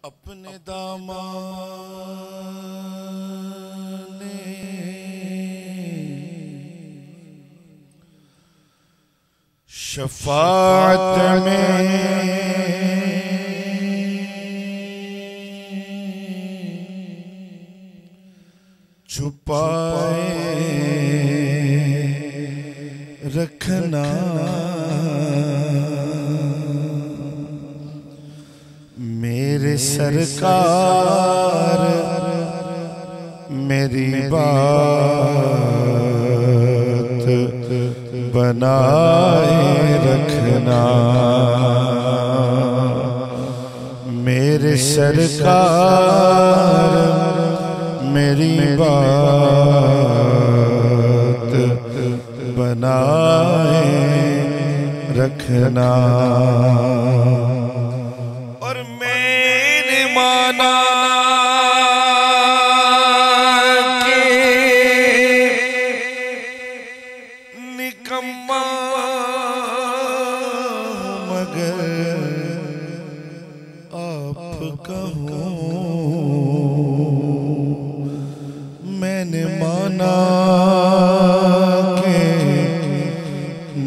अपने दामन ने शफाअत में छुपाए रखना मेरे सरकार मेरी बात बनाए रखना मेरे सरकार मेरी बात बनाए रखना। और मैंने माना कि निकम्मा मगर आपका हूँ। मैंने माना कि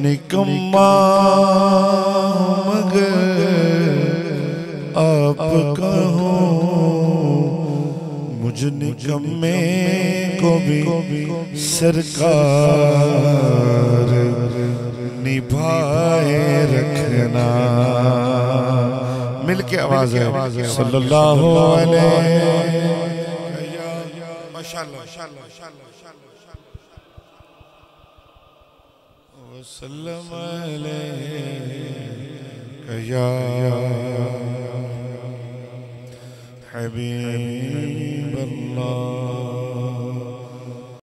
निकम्मा मगर आपका हूँ। मुझ निकम्मे को भी सरकार निभाए रखना। मिलके आवाज है सल्लल्लाहु अलैहि वसल्लम या हबीब अल्लाह।